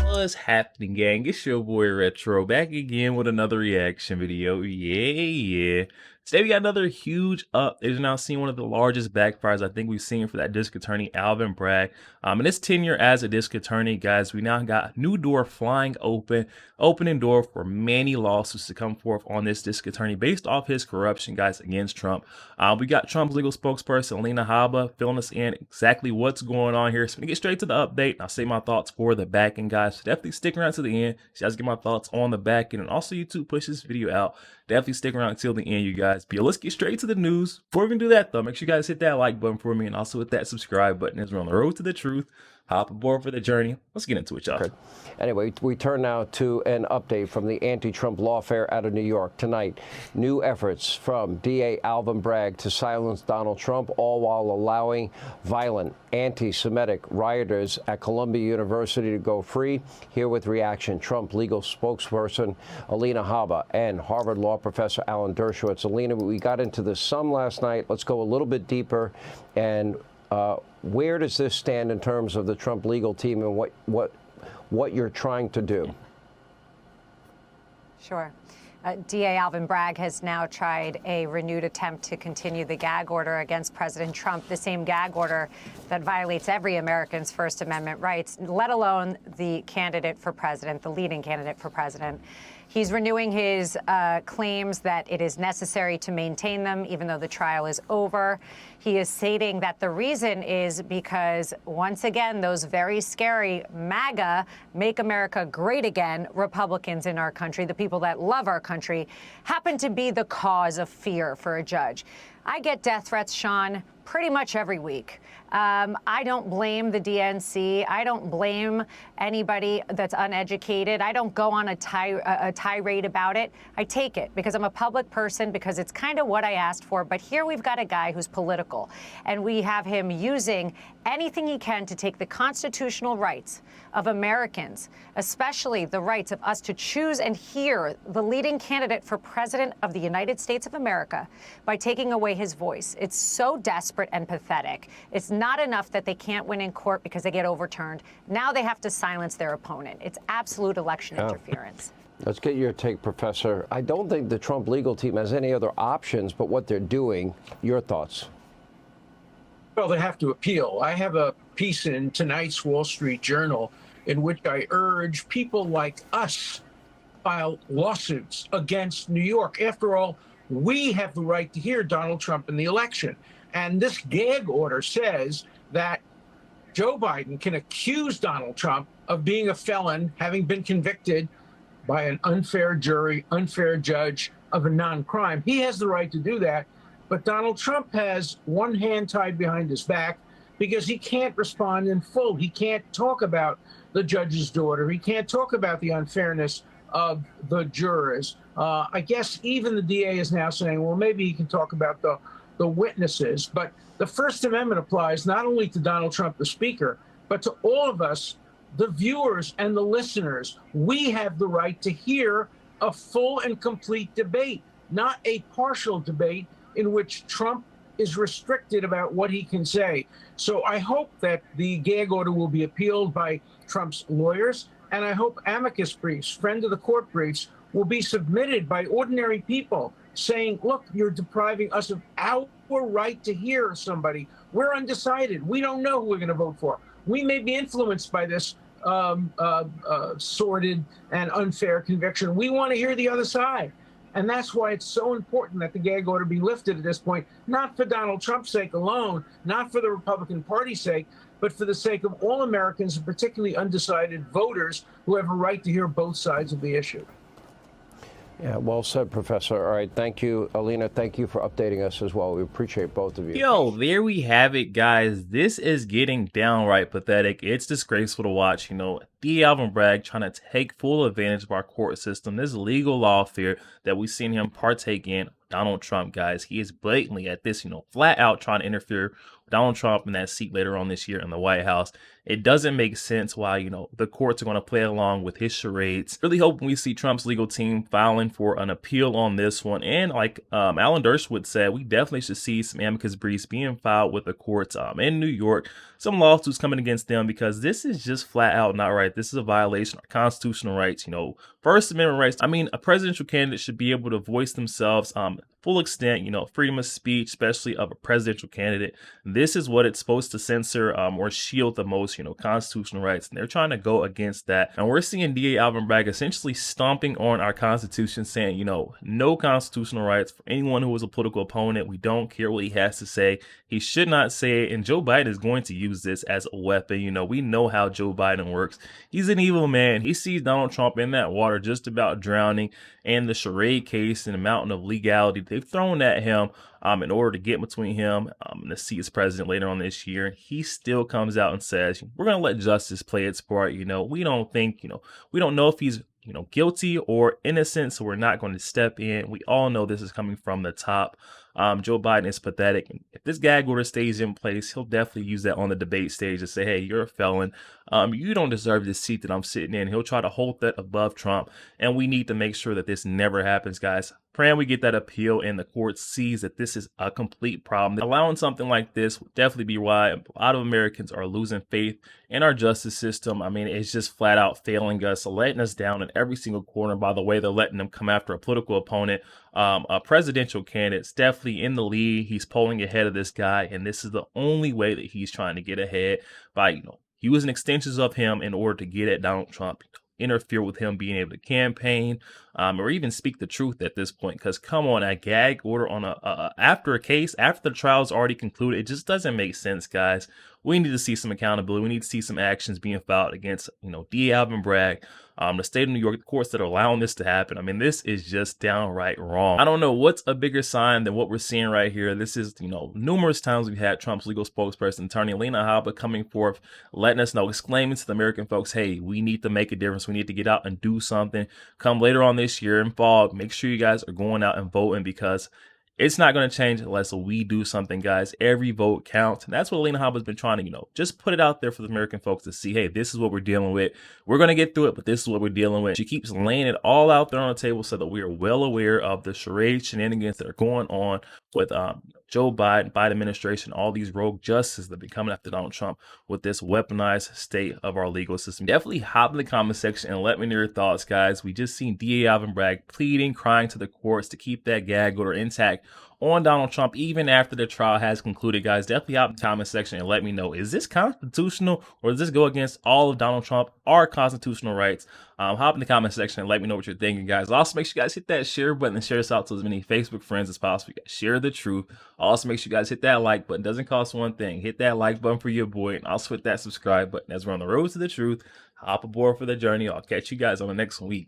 What's happening, gang? It's your boy Retro back again with another reaction video. Yeah. Today we got another huge up. It is now seen one of the largest backfires I think we've seen for that district attorney Alvin Bragg. In his tenure as a district attorney, guys, we now got a new door flying opening door for many lawsuits to come forth on this district attorney based off his corruption, guys, against Trump. We got Trump's legal spokesperson Alina Habba filling us in exactly what's going on here. So I'm gonna get straight to the update. I'll say my thoughts for the back end, guys. So definitely stick around to the end. So you guys get my thoughts on the back end, and also YouTube push this video out. Definitely stick around until the end, you guys. But let's get straight to the news. Before we can do that, though, make sure you guys hit that like button for me, and also hit that subscribe button as we're on the road to the truth. Hop aboard for the journey. Let's get into it, y'all. Okay. Anyway, we turn now to an update from the anti-Trump lawfare out of New York. Tonight, new efforts from DA Alvin Bragg to silence Donald Trump, all while allowing violent anti-Semitic rioters at Columbia University to go free. Here with reaction, Trump legal spokesperson Alina Habba and Harvard law professor Alan Dershowitz. Alina, we got into this some last night. Let's go a little bit deeper. And where does this stand in terms of the Trump legal team and what you're trying to do? Sure. DA Alvin Bragg has now tried a renewed attempt to continue the gag order against President Trump, the same gag order that violates every American's First Amendment rights, let alone the candidate for president, the leading candidate for president. He's renewing his claims that it is necessary to maintain them, even though the trial is over. He is stating that the reason is because, once again, those very scary MAGA, Make America Great Again, Republicans in our country, the people that love our country, happen to be the cause of fear for a judge. I get death threats, Sean, pretty much every week. I don't blame the DNC. I don't blame anybody that's uneducated. I don't go on a tirade about it. I take it because I'm a public person, because it's kind of what I asked for. But here we've got a guy who's political, and we have him using anything he can to take the constitutional rights of Americans, especially the rights of us to choose and hear the leading candidate for president of the United States of America, by taking away his voice. It's so desperate and pathetic. It's not enough that they can't win in court because they get overturned. Now they have to silence their opponent. It's absolute election interference. Let's get your take, Professor. I don't think the Trump legal team has any other options but what they're doing. Your thoughts? Well, they have to appeal. I have a piece in tonight's Wall Street Journal in which I urge people like us file lawsuits against New York. After all, we have the right to hear Donald Trump in the election. And this gag order says that Joe Biden can accuse Donald Trump of being a felon, having been convicted by an unfair jury, unfair judge of a non-crime. He has the right to do that. But Donald Trump has one hand tied behind his back because he can't respond in full. He can't talk about the judge's daughter. He can't talk about the unfairness of the jurors. I guess even the DA is now saying, well, maybe he can talk about the witnesses. But the First Amendment applies not only to Donald Trump, the speaker, but to all of us, the viewers and the listeners. We have the right to hear a full and complete debate, not a partial debate in which Trump is restricted about what he can say. So I hope that the gag order will be appealed by Trump's lawyers, and I hope amicus briefs, friend of the court briefs, will be submitted by ordinary people saying, look, you're depriving us of our right to hear somebody. We're undecided. We don't know who we're going to vote for. We may be influenced by this sordid and unfair conviction. We want to hear the other side. And that's why it's so important that the gag order be lifted at this point, not for Donald Trump's sake alone, not for the Republican Party's sake, but for the sake of all Americans, and particularly undecided voters who have a right to hear both sides of the issue. Yeah, well said, Professor. All right, thank you, Alina. Thank you for updating us as well. We appreciate both of you. Yo, there we have it, guys. This is getting downright pathetic. It's disgraceful to watch. D. Alvin Bragg trying to take full advantage of our court system, this legal lawfare that we've seen him partake in. Donald Trump, guys, he is blatantly at this, flat out trying to interfere with Donald Trump in that seat later on this year in the White House. It doesn't make sense why, the courts are going to play along with his charades. Really hoping we see Trump's legal team filing for an appeal on this one. And like Alan Dershowitz said, we definitely should see some amicus briefs being filed with the courts in New York, some lawsuits coming against them, because this is just flat out not right. This is a violation of constitutional rights, First Amendment rights. I mean, a presidential candidate should be able to voice themselves full extent, freedom of speech, especially of a presidential candidate. This is what it's supposed to censor or shield the most, constitutional rights. And they're trying to go against that. And we're seeing DA Alvin Bragg essentially stomping on our Constitution, saying, no constitutional rights for anyone who is a political opponent. We don't care what he has to say. He should not say it. And Joe Biden is going to use this as a weapon. We know how Joe Biden works. He's an evil man. He sees Donald Trump in that water just about drowning, and the charade case and the mountain of legality they've thrown at him in order to get between him and the seat as president later on this year. He still comes out and says, we're going to let justice play its part. We don't think, we don't know if he's guilty or innocent, so we're not going to step in. We all know this is coming from the top. Joe Biden is pathetic. If this gag order stays in place, he'll definitely use that on the debate stage to say, hey, you're a felon. You don't deserve this seat that I'm sitting in. He'll try to hold that above Trump. And we need to make sure that this never happens, guys. Praying we get that appeal and the court sees that this is a complete problem. Allowing something like this would definitely be why a lot of Americans are losing faith in our justice system. I mean, it's just flat out failing us, letting us down in every single corner. By the way, they're letting them come after a political opponent. A presidential candidate's definitely in the lead. He's polling ahead of this guy, and this is the only way that he's trying to get ahead by, using extensions of him in order to get at Donald Trump, interfere with him being able to campaign, or even speak the truth at this point. Because come on, a gag order on after a case, after the trial's already concluded, it just doesn't make sense, guys. We need to see some accountability. We need to see some actions being filed against, DA Alvin Bragg, the state of New York, the courts that are allowing this to happen. I mean, this is just downright wrong. I don't know what's a bigger sign than what we're seeing right here. This is, numerous times we've had Trump's legal spokesperson, attorney Alina Habba, coming forth, letting us know, exclaiming to the American folks, hey, we need to make a difference. We need to get out and do something. Come later on this year in fall, make sure you guys are going out and voting, because it's not going to change unless we do something, guys. Every vote counts. And that's what Alina Habba has been trying to, just put it out there for the American folks to see, hey, this is what we're dealing with. We're going to get through it, but this is what we're dealing with. She keeps laying it all out there on the table so that we are well aware of the charade shenanigans that are going on with Joe Biden, Biden administration, all these rogue justices that have been coming after Donald Trump with this weaponized state of our legal system. Definitely hop in the comment section and let me know your thoughts, guys. We just seen DA Alvin Bragg pleading, crying to the courts to keep that gag order intact on Donald Trump even after the trial has concluded, guys. Definitely hop in the comment section and let me know, is this constitutional, or does this go against all of Donald Trump, our constitutional rights? Hop in the comment section and let me know what you're thinking, guys. Also, make sure you guys hit that share button and share this out to as many Facebook friends as possible. You guys share the truth. Also, make sure you guys hit that like button. Doesn't cost one thing. Hit that like button for your boy, and also hit that subscribe button as we're on the road to the truth. Hop aboard for the journey. I'll catch you guys on the next week.